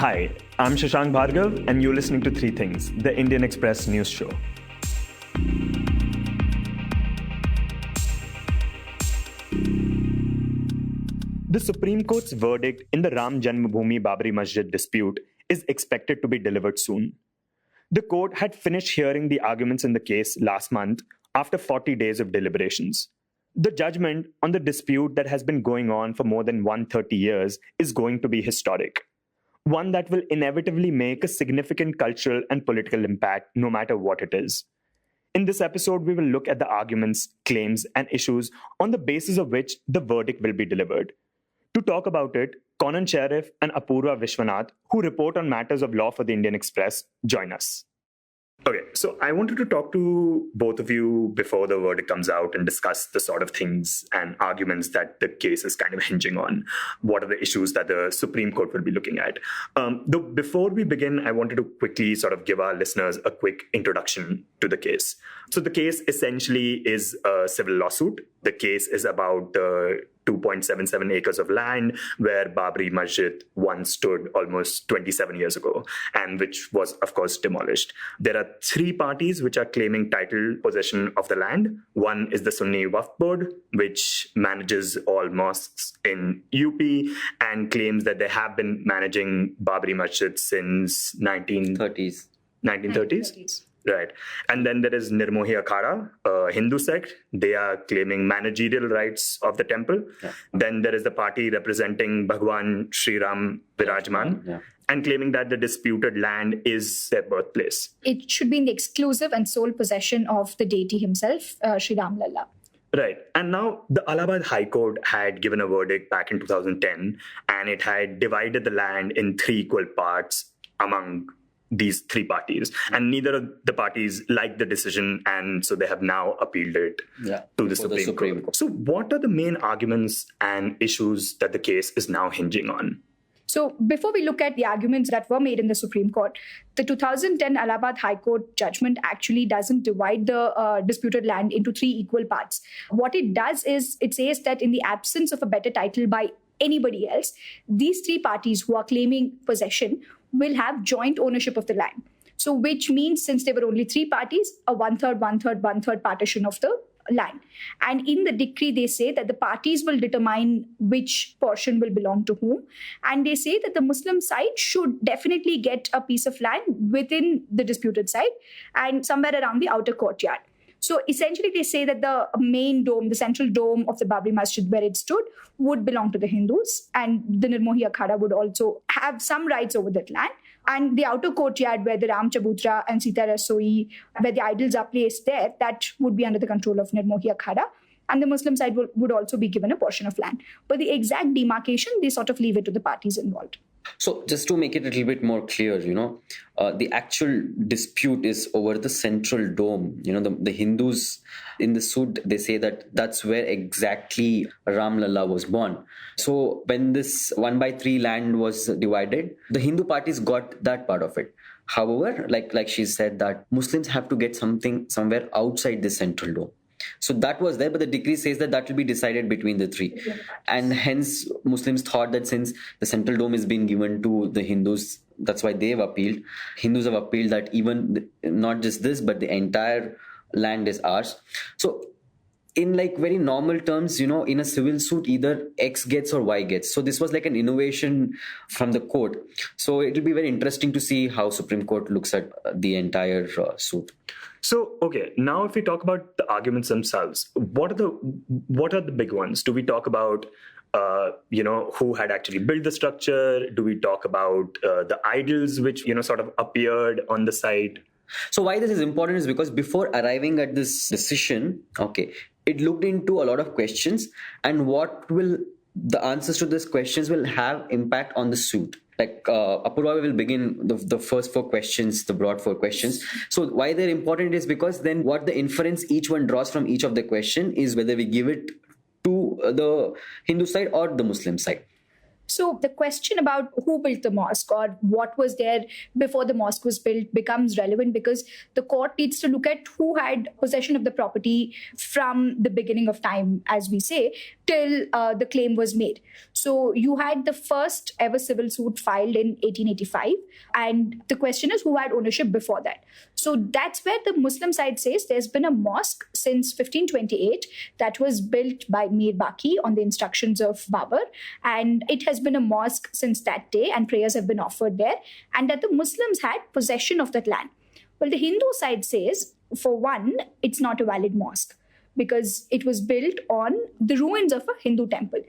Hi, I'm Shashank Bhargav, and you're listening to Three Things, the Indian Express news show. The Supreme Court's verdict in the Ram Janmabhoomi-Babri Masjid dispute is expected to be delivered soon. The court had finished hearing the arguments in the case last month after 40 days of deliberations. The judgment on the dispute that has been going on for more than 130 years is going to be historic. One that will inevitably make a significant cultural and political impact no matter what it is. In this episode, we will look at the arguments, claims, and issues on the basis of which the verdict will be delivered. To talk about it, Kaunain Sheriff and Apurva Vishwanath, who report on matters of law for the Indian Express, join us. Okay, so I wanted to talk to both of you before the verdict comes out and discuss the sort of things and arguments that the case is kind of hinging on. What are the issues that the Supreme Court will be looking at? Though before we begin, I wanted to quickly sort of give our listeners a quick introduction to the case. So the case essentially is a civil lawsuit. The case is about 2.77 acres of land where Babri Masjid once stood almost 27 years ago, and which was, of course, demolished. There are three parties which are claiming title possession of the land. One is the Sunni Waqf Board, which manages all mosques in UP and claims that they have been managing Babri Masjid since 1930s. Right. And then there is Nirmohi Akhada, a Hindu sect. They are claiming managerial rights of the temple. Yeah. Then there is the party representing Bhagwan Sri Ram Virajman and claiming that the disputed land is their birthplace. It should be in the exclusive and sole possession of the deity himself, Sri Ram Lalla. Right. And now the Allahabad High Court had given a verdict back in 2010, and it had divided the land in three equal parts among these three parties, and neither of the parties liked the decision, and so they have now appealed it to the Supreme Court. So what are the main arguments and issues that the case is now hinging on? So before we look at the arguments that were made in the Supreme Court, the 2010 Allahabad High Court judgment actually doesn't divide the disputed land into three equal parts. What it does is it says that in the absence of a better title by anybody else, these three parties who are claiming possession will have joint ownership of the land. So which means since there were only three parties, a one-third partition of the land. And in the decree, they say that the parties will determine which portion will belong to whom. And they say that the Muslim side should definitely get a piece of land within the disputed side and somewhere around the outer courtyard. So essentially, they say that the main dome, the central dome of the Babri Masjid where it stood, would belong to the Hindus, and the Nirmohi Akhada would also have some rights over that land. And the outer courtyard where the Ram Chabutra and Sita Rasoi, where the idols are placed there, that would be under the control of Nirmohi Akhada. And the Muslim side would also be given a portion of land. But the exact demarcation, they sort of leave it to the parties involved. So just to make it a little bit more clear, the actual dispute is over the central dome. The Hindus in the suit, they say that that's where exactly Ram Lalla was born. So when this 1/3 land was divided, the Hindu parties got that part of it. However, like she said, that Muslims have to get something somewhere outside the central dome. So that was there, but the decree says that will be decided between the three. Yeah. And hence, Muslims thought that since the central dome is being given to the Hindus, that's why they've appealed. Hindus have appealed that even not just this, but the entire land is ours. So in very normal terms, in a civil suit, either X gets or Y gets. So this was like an innovation from the court. So it will be very interesting to see how Supreme Court looks at the entire suit. So, okay, now if we talk about the arguments themselves, what are the big ones? Do we talk about, who had actually built the structure? Do we talk about the idols which, sort of appeared on the site? So why this is important is because before arriving at this decision, it looked into a lot of questions, and the answers to these questions will have impact on the suit. Apurva will begin the first four questions, the broad four questions. So why they're important is because then what the inference each one draws from each of the question is whether we give it to the Hindu side or the Muslim side. So the question about who built the mosque or what was there before the mosque was built becomes relevant because the court needs to look at who had possession of the property from the beginning of time, as we say, till the claim was made. So you had the first ever civil suit filed in 1885, and the question is who had ownership before that. So that's where the Muslim side says there's been a mosque since 1528 that was built by Mir Baki on the instructions of Babur, and it has been a mosque since that day, and prayers have been offered there, and that the Muslims had possession of that land. Well, the Hindu side says, for one, it's not a valid mosque because it was built on the ruins of a Hindu temple,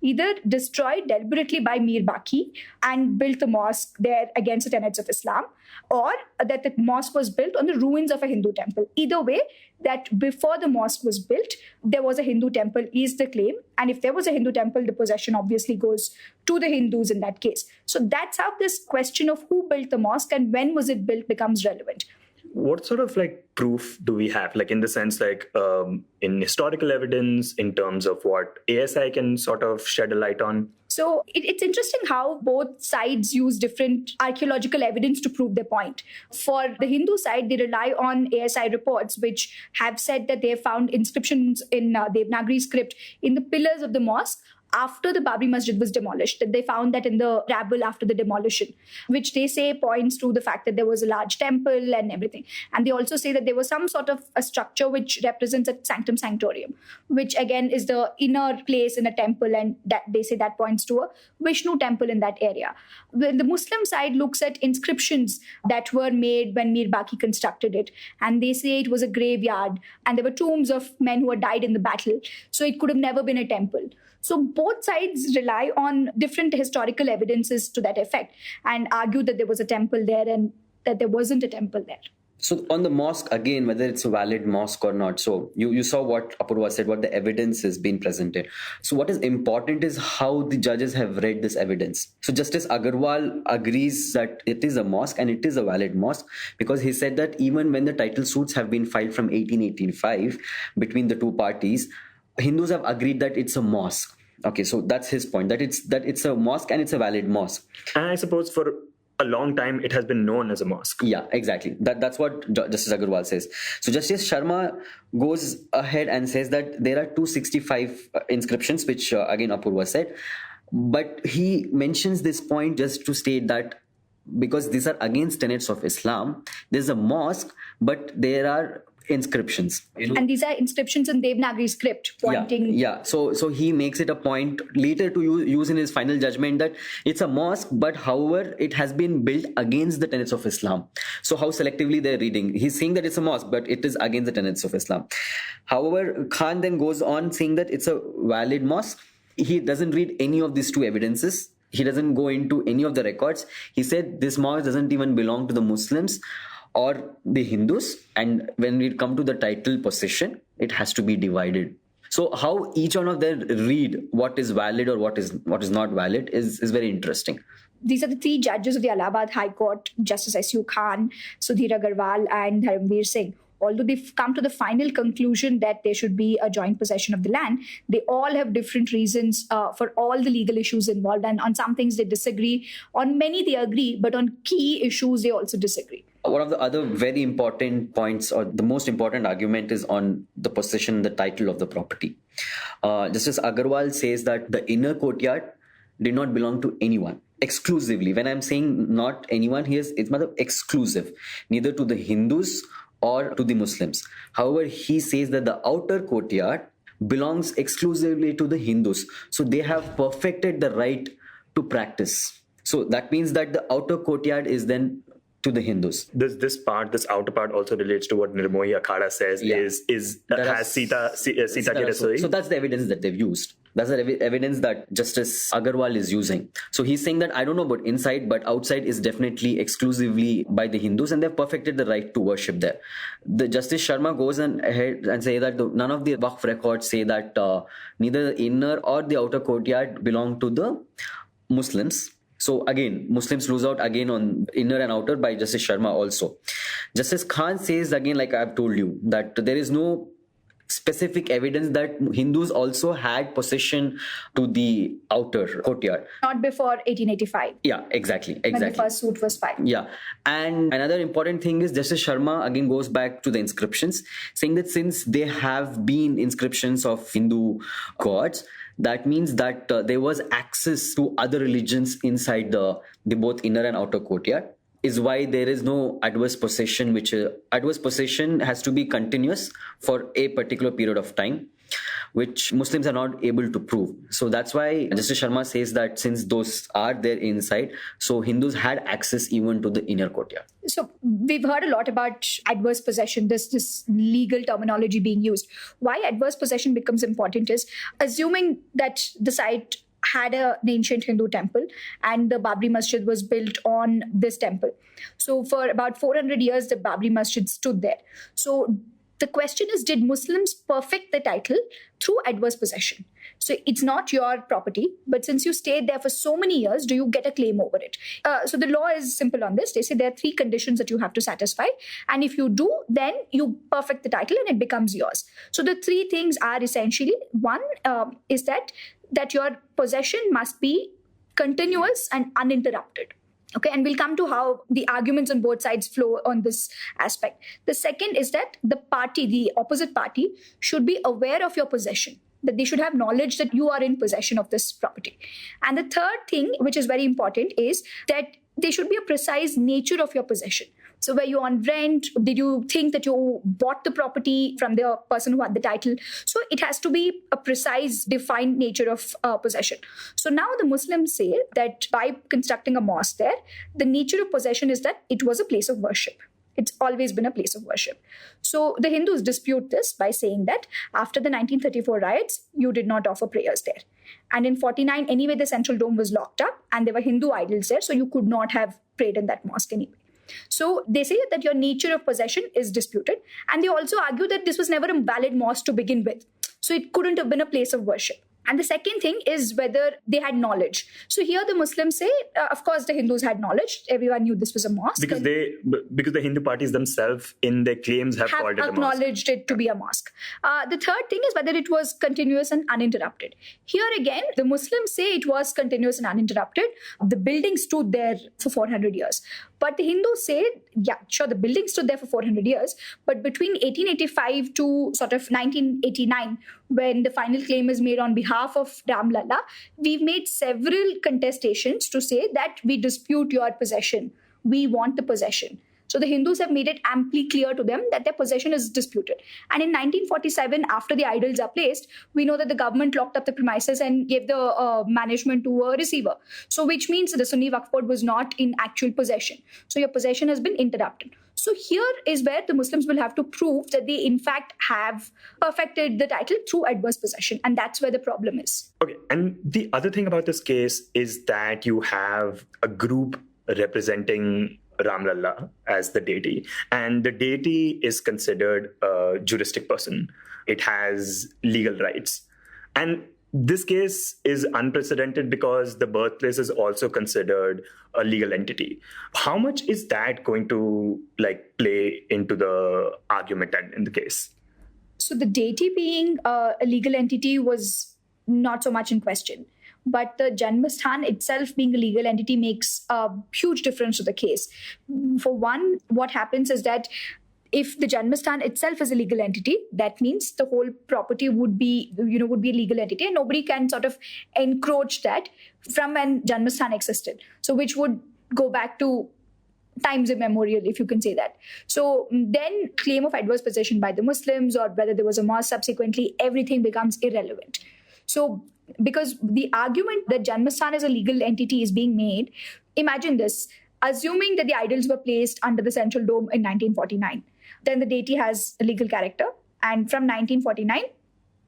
either destroyed deliberately by Mir Baki and built the mosque there against the tenets of Islam, or that the mosque was built on the ruins of a Hindu temple. Either way, that before the mosque was built, there was a Hindu temple is the claim. And if there was a Hindu temple, the possession obviously goes to the Hindus in that case. So that's how this question of who built the mosque and when was it built becomes relevant. What sort of proof do we have, in the sense in historical evidence, in terms of what ASI can sort of shed a light on? So it's interesting how both sides use different archaeological evidence to prove their point. For the Hindu side, they rely on ASI reports, which have said that they have found inscriptions in Devanagari script in the pillars of the mosque after the Babri Masjid was demolished, that they found that in the rabble after the demolition, which they say points to the fact that there was a large temple and everything. And they also say that there was some sort of a structure which represents a sanctum sanctorium, which again is the inner place in a temple, and that they say that points to a Vishnu temple in that area. When the Muslim side looks at inscriptions that were made when Mir Baki constructed it, and they say it was a graveyard and there were tombs of men who had died in the battle, so it could have never been a temple. So both sides rely on different historical evidences to that effect and argue that there was a temple there and that there wasn't a temple there. So on the mosque, again, whether it's a valid mosque or not, so you saw what Apurva said, what the evidence is being presented. So what is important is how the judges have read this evidence. So Justice Agarwal agrees that it is a mosque and it is a valid mosque, because he said that even when the title suits have been filed from 1885 between the two parties, Hindus have agreed that it's a mosque. Okay, so that's his point, that it's a mosque and it's a valid mosque. And I suppose for a long time it has been known as a mosque. Yeah, exactly. That's what Justice Agarwal says. So Justice Sharma goes ahead and says that there are 265 inscriptions, which again Apurva said. But he mentions this point just to state that because these are against tenets of Islam, there's a mosque, but there are inscriptions. And these are inscriptions in Devanagari script pointing. Yeah. So he makes it a point later to use in his final judgment that it's a mosque, but however, it has been built against the tenets of Islam. So how selectively they're reading. He's saying that it's a mosque, but it is against the tenets of Islam. However, Khan then goes on saying that it's a valid mosque. He doesn't read any of these two evidences. He doesn't go into any of the records. He said this mosque doesn't even belong to the Muslims or the Hindus, and when we come to the title possession, it has to be divided. So how each one of them read what is valid or what is not valid is very interesting. These are the three judges of the Allahabad High Court, Justice S.U. Khan, Sudhir Agarwal and Dharamveer Singh. Although they've come to the final conclusion that there should be a joint possession of the land, they all have different reasons for all the legal issues involved. And on some things they disagree. On many they agree, but on key issues they also disagree. One of the other very important points, or the most important argument, is on the possession, the title of the property. Justice Agarwal says that the inner courtyard did not belong to anyone. Exclusively. When I'm saying not anyone, it's exclusive. Neither to the Hindus or to the Muslims. However, he says that the outer courtyard belongs exclusively to the Hindus. So they have perfected the right to practice. So that means that the outer courtyard is then to the Hindus. This outer part also relates to what Nirmohi Akhada says has Sita ki rasoi. So that's the evidence that they've used. That's the evidence that Justice Agarwal is using. So he's saying that I don't know about inside, but outside is definitely exclusively by the Hindus, and they've perfected the right to worship there. The Justice Sharma goes ahead and say that none of the Waqf records say that neither the inner or the outer courtyard belong to the Muslims. So again, Muslims lose out again on inner and outer by Justice Sharma also. Justice Khan says again, like I've told you, that there is no specific evidence that Hindus also had possession to the outer courtyard. Not before 1885. Yeah, exactly. When the first suit was filed. Yeah. And another important thing is Justice Sharma again goes back to the inscriptions, saying that since there have been inscriptions of Hindu gods, that means that there was access to other religions inside the both inner and outer courtyard. Is why there is no adverse possession, which adverse possession has to be continuous for a particular period of time, which Muslims are not able to prove. So that's why Justice Sharma says that since those are there inside, so Hindus had access even to the inner courtyard. So we've heard a lot about adverse possession, this legal terminology being used. Why adverse possession becomes important is assuming that the site had an ancient Hindu temple and the Babri Masjid was built on this temple. So for about 400 years, the Babri Masjid stood there. So the question is, did Muslims perfect the title through adverse possession? So it's not your property, but since you stayed there for so many years, do you get a claim over it? So the law is simple on this. They say there are 3 conditions that you have to satisfy. And if you do, then you perfect the title and it becomes yours. So the 3 things are essentially, one is that your possession must be continuous and uninterrupted. Okay, and we'll come to how the arguments on both sides flow on this aspect. The second is that the opposite party, should be aware of your possession, that they should have knowledge that you are in possession of this property. And the third thing, which is very important, is that there should be a precise nature of your possession. So were you on rent? Did you think that you bought the property from the person who had the title? So it has to be a precise, defined nature of possession. So now the Muslims say that by constructing a mosque there, the nature of possession is that it was a place of worship. It's always been a place of worship. So the Hindus dispute this by saying that after the 1934 riots, you did not offer prayers there. And in 49, anyway, the central dome was locked up and there were Hindu idols there, so you could not have prayed in that mosque anyway. So they say that your nature of possession is disputed. And they also argue that this was never a valid mosque to begin with. So it couldn't have been a place of worship. And the second thing is whether they had knowledge. So here the Muslims say, of course, the Hindus had knowledge. Everyone knew this was a mosque. Because the Hindu parties themselves in their claims have called it a mosque. Acknowledged it to be a mosque. The third thing is whether it was continuous and uninterrupted. Here again, the Muslims say it was continuous and uninterrupted. The building stood there for 400 years. But the Hindus say, yeah, sure, the building stood there for 400 years. But between 1885 to sort of 1989, when the final claim is made on behalf of Ram Lalla, we've made several contestations to say that we dispute your possession. We want the possession. So the Hindus have made it amply clear to them that their possession is disputed. And in 1947, after the idols are placed, we know that the government locked up the premises and gave the management to a receiver. So which means the Sunni Waqf Board was not in actual possession. So your possession has been interrupted. So here is where the Muslims will have to prove that they in fact have perfected the title through adverse possession. And that's where the problem is. Okay. And the other thing about this case is that you have a group representing Ram Lalla as the deity. And the deity is considered a juristic person. It has legal rights. And this case is unprecedented because the birthplace is also considered a legal entity. How much is that going to play into the argument and in the case? So the deity being a legal entity was not so much in question. But the Janmasthan itself being a legal entity makes a huge difference to the case. For one, what happens is that if the Janmasthan itself is a legal entity, that means the whole property would be a legal entity, and nobody can sort of encroach that from when Janmasthan existed. So which would go back to times immemorial, if you can say that. So then claim of adverse possession by the Muslims or whether there was a mosque subsequently, everything becomes irrelevant. So because the argument that Janmasthan as a legal entity is being made, imagine this, assuming that the idols were placed under the central dome in 1949, then the deity has a legal character. And from 1949,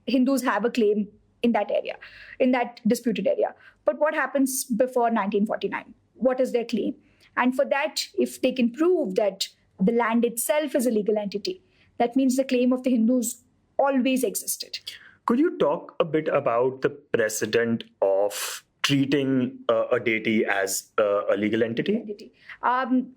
Hindus have a claim in that area, in that disputed area. But what happens before 1949? What is their claim? And for that, if they can prove that the land itself is a legal entity, that means the claim of the Hindus always existed. Could you talk a bit about the precedent of treating a a deity as a legal entity?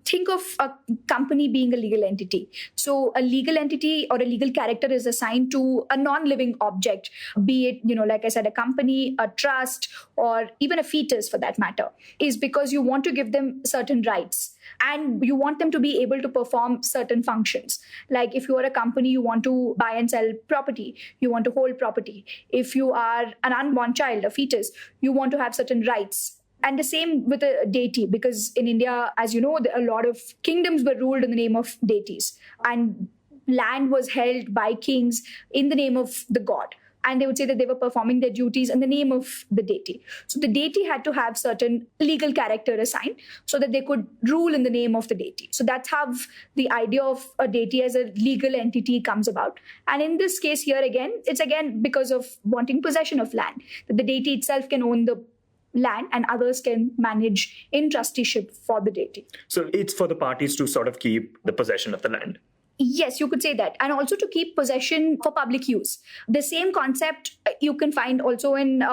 Think of a company being a legal entity. So a legal entity or a legal character is assigned to a non-living object, be it, like I said, a company, a trust, or even a fetus for that matter, is because you want to give them certain rights. And you want them to be able to perform certain functions. Like if you are a company, you want to buy and sell property, you want to hold property. If you are an unborn child, a fetus, you want to have certain rights. And the same with a deity, because in India, as you know, a lot of kingdoms were ruled in the name of deities. And land was held by kings in the name of the god. And they would say that they were performing their duties in the name of the deity. So the deity had to have certain legal character assigned so that they could rule in the name of the deity. So that's how the idea of a deity as a legal entity comes about. And in this case here again, it's again because of wanting possession of land, that the deity itself can own the land and others can manage in trusteeship for the deity. So it's for the parties to sort of keep the possession of the land. Yes, you could say that. And also to keep possession for public use. The same concept you can find also in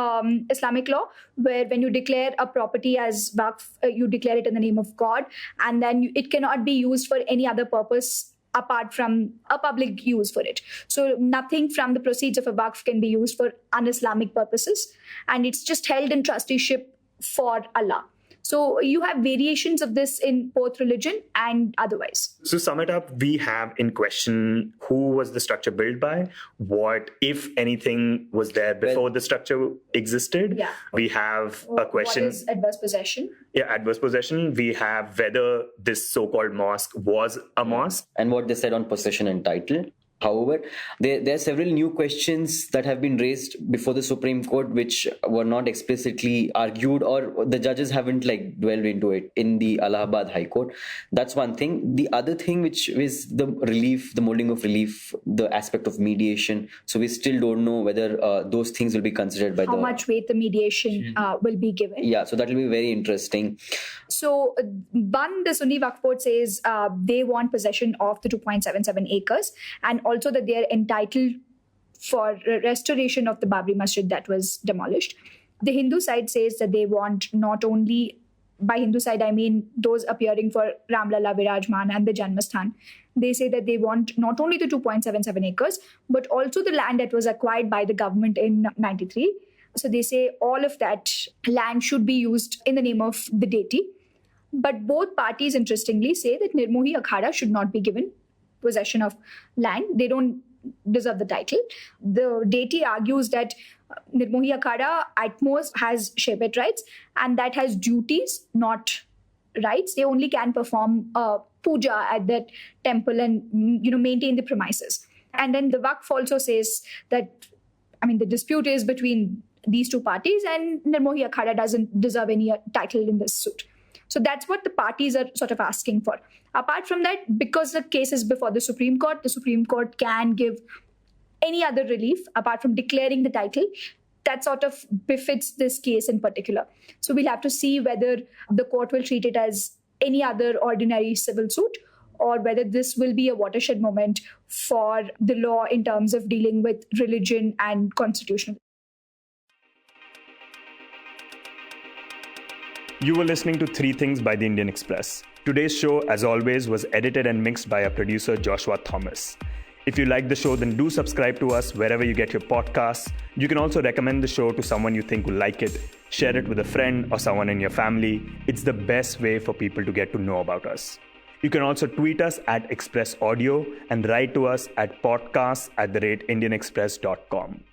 Islamic law, where when you declare a property as waqf, you declare it in the name of God, and then it cannot be used for any other purpose apart from a public use for it. So nothing from the proceeds of a waqf can be used for un-Islamic purposes. And it's just held in trusteeship for Allah. So you have variations of this in both religion and otherwise. So sum it up, we have in question who was the structure built by, what, if anything, was there before the structure existed. Yeah. We have a question. What is adverse possession? Yeah, adverse possession. We have whether this so-called mosque was a mosque. And what they said on possession and title. However, there are several new questions that have been raised before the Supreme Court, which were not explicitly argued, or the judges haven't dwelled into it in the Allahabad High Court. That's one thing. The other thing, which is the relief, the molding of relief, the aspect of mediation. So we still don't know whether those things will be considered by how much weight the mediation will be given. Yeah, so that will be very interesting. So the Sunni Waqf Board says they want possession of the 2.77 acres, and also that they are entitled for restoration of the Babri Masjid that was demolished. The Hindu side says that they want not only, by Hindu side I mean those appearing for Ram Lalla Virajman and the Janmasthan. They say that they want not only the 2.77 acres, but also the land that was acquired by the government in 93. So they say all of that land should be used in the name of the deity. But both parties, interestingly, say that Nirmohi Akhada should not be given possession of land. They don't deserve the title. The deity argues that Nirmohi Akhada at most has Shevet rights, and that has duties, not rights. They only can perform puja at that temple and maintain the premises. And then the Waqf also says that, the dispute is between these two parties, and Nirmohi Akhada doesn't deserve any title in this suit. So that's what the parties are sort of asking for. Apart from that, because the case is before the Supreme Court can give any other relief apart from declaring the title that sort of befits this case in particular. So we'll have to see whether the court will treat it as any other ordinary civil suit, or whether this will be a watershed moment for the law in terms of dealing with religion and constitutional. You were listening to Three Things by the Indian Express. Today's show, as always, was edited and mixed by our producer, Joshua Thomas. If you like the show, then do subscribe to us wherever you get your podcasts. You can also recommend the show to someone you think will like it. Share it with a friend or someone in your family. It's the best way for people to get to know about us. You can also tweet us at Express Audio and write to us at podcasts@indianexpress.com.